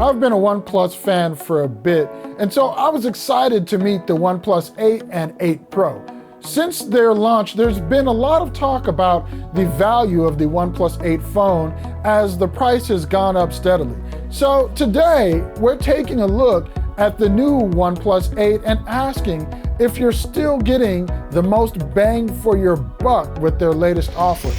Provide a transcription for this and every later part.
I've been a OnePlus fan for a bit, and so I was excited to meet the OnePlus 8 and 8 Pro. Since their launch, there's been a lot of talk about the value of the OnePlus 8 phone as the price has gone up steadily. So today, we're taking a look at the new OnePlus 8 and asking if you're still getting the most bang for your buck with their latest offer.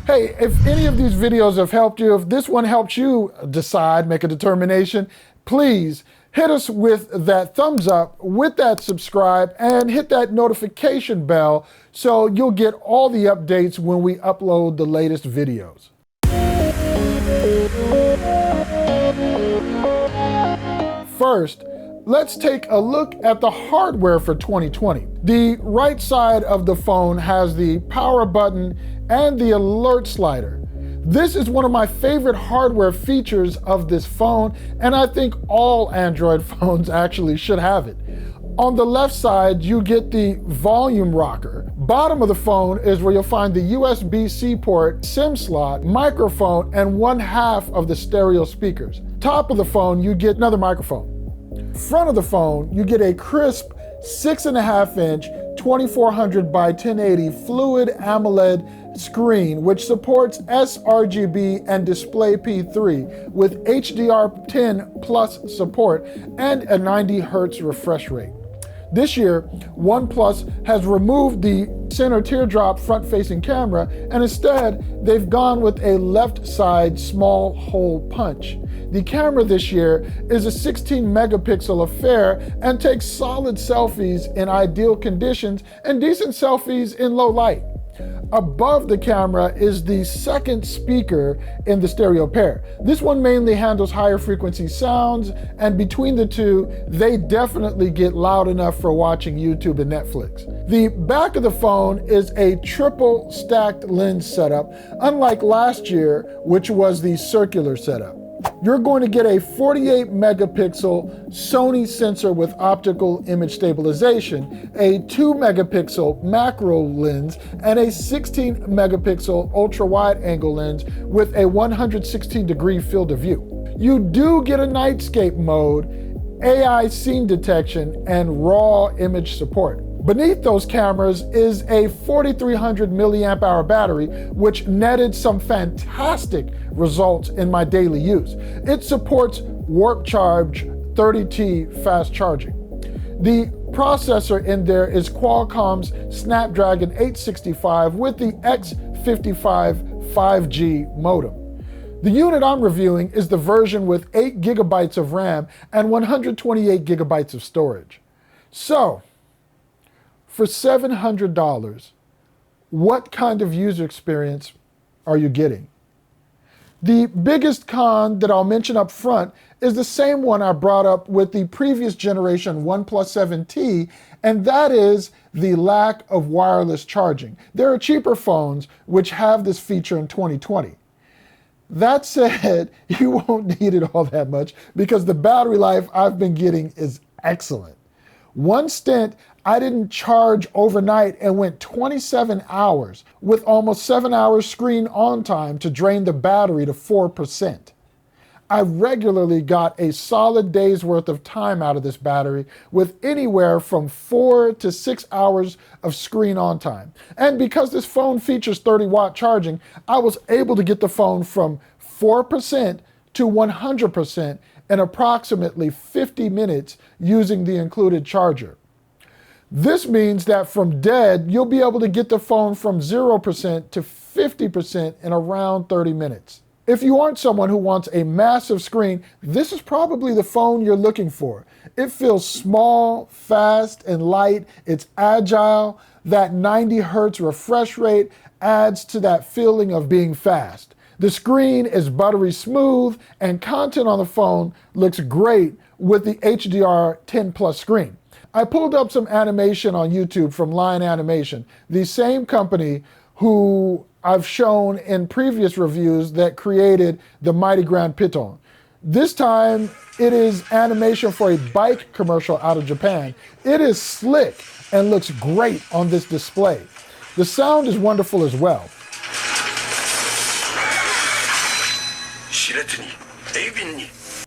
Hey, if any of these videos have helped you, if this one helps you decide, make a determination, please hit us with that thumbs up, with that subscribe, and hit that notification bell so you'll get all the updates when we upload the latest videos. First, let's take a look at the hardware for 2020. The right side of the phone has the power button and the alert slider. This is one of my favorite hardware features of this phone, and I think all Android phones actually should have it. On the left side, you get the volume rocker. Bottom of the phone is where you'll find the USB-C port, SIM slot, microphone, and 1/2 of the stereo speakers. Top of the phone, you get another microphone. Front of the phone, you get a crisp 6.5-inch 2400 by 1080 fluid AMOLED screen, which supports sRGB and DisplayP3 with HDR10 plus support and a 90 Hz refresh rate. This year, OnePlus has removed the center teardrop front-facing camera, and instead, they've gone with a left-side small hole punch. The camera this year is a 16-megapixel affair and takes solid selfies in ideal conditions and decent selfies in low light. Above the camera is the second speaker in the stereo pair. This one mainly handles higher frequency sounds, and between the two, they definitely get loud enough for watching YouTube and Netflix. The back of the phone is a triple stacked lens setup, unlike last year, which was the circular setup. You're going to get a 48 megapixel Sony sensor with optical image stabilization, a 2 megapixel macro lens, and a 16 megapixel ultra wide angle lens with a 116-degree field of view. You do get a nightscape mode, AI scene detection, and raw image support. Beneath those cameras is a 4,300 milliamp hour battery, which netted some fantastic results in my daily use. It supports Warp Charge 30T fast charging. The processor in there is Qualcomm's Snapdragon 865 with the X55 5G modem. The unit I'm reviewing is the version with 8 gigabytes of RAM and 128 gigabytes of storage. So, for $700, what kind of user experience are you getting? The biggest con that I'll mention up front is the same one I brought up with the previous generation OnePlus 7T, and that is the lack of wireless charging. There are cheaper phones which have this feature in 2020. That said, you won't need it all that much because the battery life I've been getting is excellent. One stint, I didn't charge overnight and went 27 hours with almost 7 hours screen on time to drain the battery to 4%. I regularly got a solid day's worth of time out of this battery with anywhere from 4 to 6 hours of screen on time. And because this phone features 30-watt charging, I was able to get the phone from 4% to 100% in approximately 50 minutes using the included charger. This means that from dead, you'll be able to get the phone from 0% to 50% in around 30 minutes. If you aren't someone who wants a massive screen, this is probably the phone you're looking for. It feels small, fast, and light. It's agile. That 90 Hz refresh rate adds to that feeling of being fast. The screen is buttery smooth, and content on the phone looks great with the HDR10 plus screen. I pulled up some animation on YouTube from Line Animation, the same company who I've shown in previous reviews that created the Mighty Grand Piton. This time, it is animation for a bike commercial out of Japan. It is slick and looks great on this display. The sound is wonderful as well.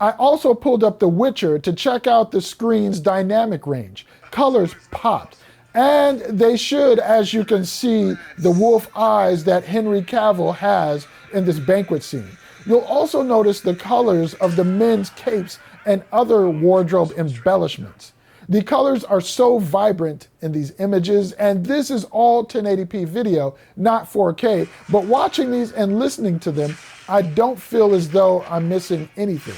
I also pulled up The Witcher to check out the screen's dynamic range. Colors popped. And they should, as you can see, the wolf eyes that Henry Cavill has in this banquet scene. You'll also notice the colors of the men's capes and other wardrobe embellishments. The colors are so vibrant in these images, and this is all 1080p video, not 4K, but watching these and listening to them, I don't feel as though I'm missing anything.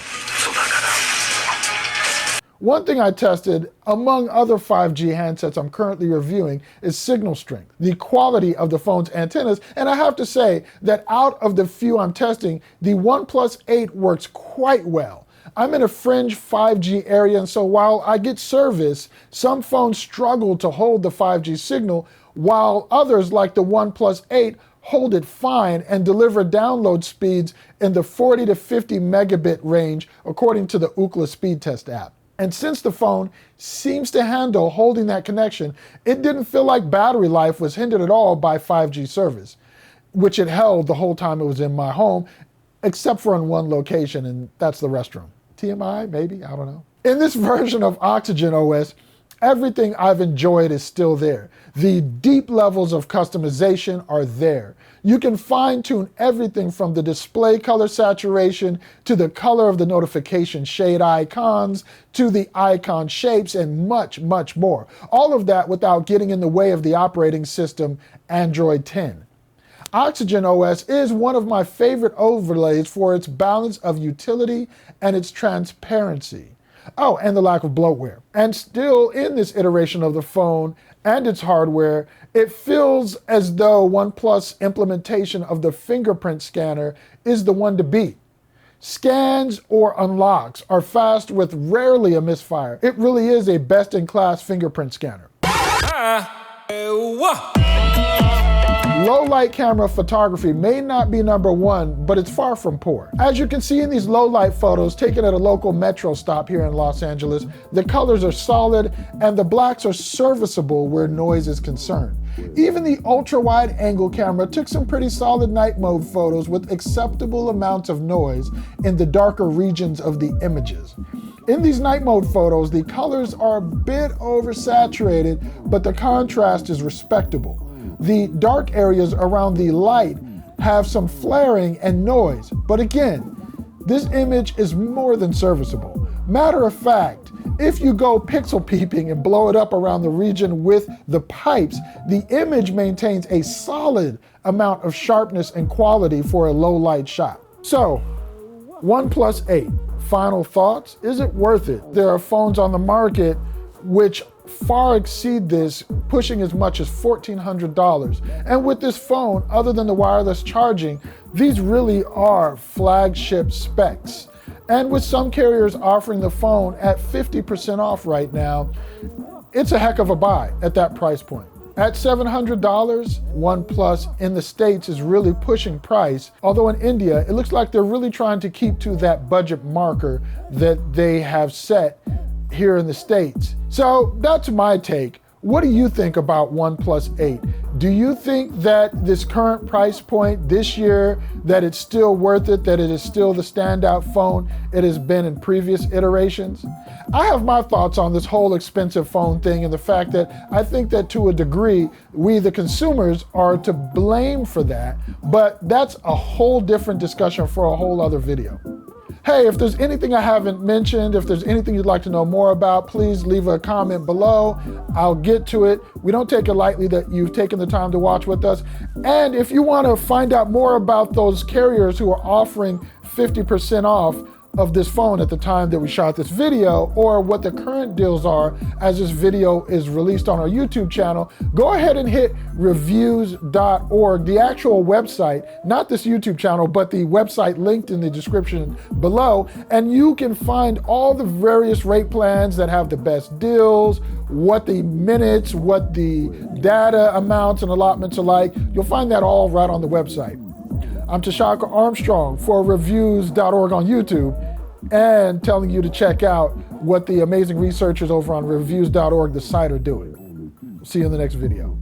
One thing I tested, among other 5G handsets I'm currently reviewing, is signal strength, the quality of the phone's antennas, and I have to say that out of the few I'm testing, the OnePlus 8 works quite well. I'm in a fringe 5G area, and so while I get service, some phones struggle to hold the 5G signal, while others, like the OnePlus 8, hold it fine and deliver download speeds in the 40 to 50 megabit range, according to the Ookla speed test app. And since the phone seems to handle holding that connection, it didn't feel like battery life was hindered at all by 5G service, which it held the whole time it was in my home, except for in one location, and that's the restroom. TMI, maybe, I don't know. In this version of Oxygen OS, everything I've enjoyed is still there. The deep levels of customization are there. You can fine-tune everything from the display color saturation to the color of the notification shade icons to the icon shapes and much, much more. All of that without getting in the way of the operating system Android 10. Oxygen OS is one of my favorite overlays for its balance of utility and its transparency. Oh, and the lack of bloatware. And still in this iteration of the phone and its hardware, it feels as though OnePlus implementation of the fingerprint scanner is the one to beat. Scans or unlocks are fast with rarely a misfire. It really is a best-in-class fingerprint scanner. Low light camera photography may not be number one, but it's far from poor. As you can see in these low light photos taken at a local metro stop here in Los Angeles, the colors are solid and the blacks are serviceable where noise is concerned. Even the ultra wide angle camera took some pretty solid night mode photos with acceptable amounts of noise in the darker regions of the images. In these night mode photos, the colors are a bit oversaturated, but the contrast is respectable. The dark areas around the light have some flaring and noise, but again, this image is more than serviceable. Matter of fact, if you go pixel peeping and blow it up around the region with the pipes, the image maintains a solid amount of sharpness and quality for a low light shot. So, OnePlus 8, final thoughts? Is it worth it? There are phones on the market which far exceed this, pushing as much as $1,400. And with this phone, other than the wireless charging, these really are flagship specs. And with some carriers offering the phone at 50% off right now, it's a heck of a buy at that price point. At $700, OnePlus in the States is really pushing price, although in India, it looks like they're really trying to keep to that budget marker that they have set here in the States. So that's my take. What do you think about OnePlus 8? Do you think that this current price point this year, that it's still worth it, that it is still the standout phone it has been in previous iterations? I have my thoughts on this whole expensive phone thing and the fact that I think that to a degree, we the consumers are to blame for that, but that's a whole different discussion for a whole other video. Hey, if there's anything I haven't mentioned, if there's anything you'd like to know more about, please leave a comment below. I'll get to it. We don't take it lightly that you've taken the time to watch with us. And if you want to find out more about those carriers who are offering 50% off of this phone at the time that we shot this video, or what the current deals are as this video is released on our YouTube channel, go ahead and hit reviews.org, the actual website, not this YouTube channel, but the website linked in the description below, and you can find all the various rate plans that have the best deals, what the minutes, what the data amounts and allotments are like. You'll find that all right on the website. I'm Tshaka Armstrong for reviews.org on YouTube, and telling you to check out what the amazing researchers over on reviews.org, the site, are doing. See you in the next video.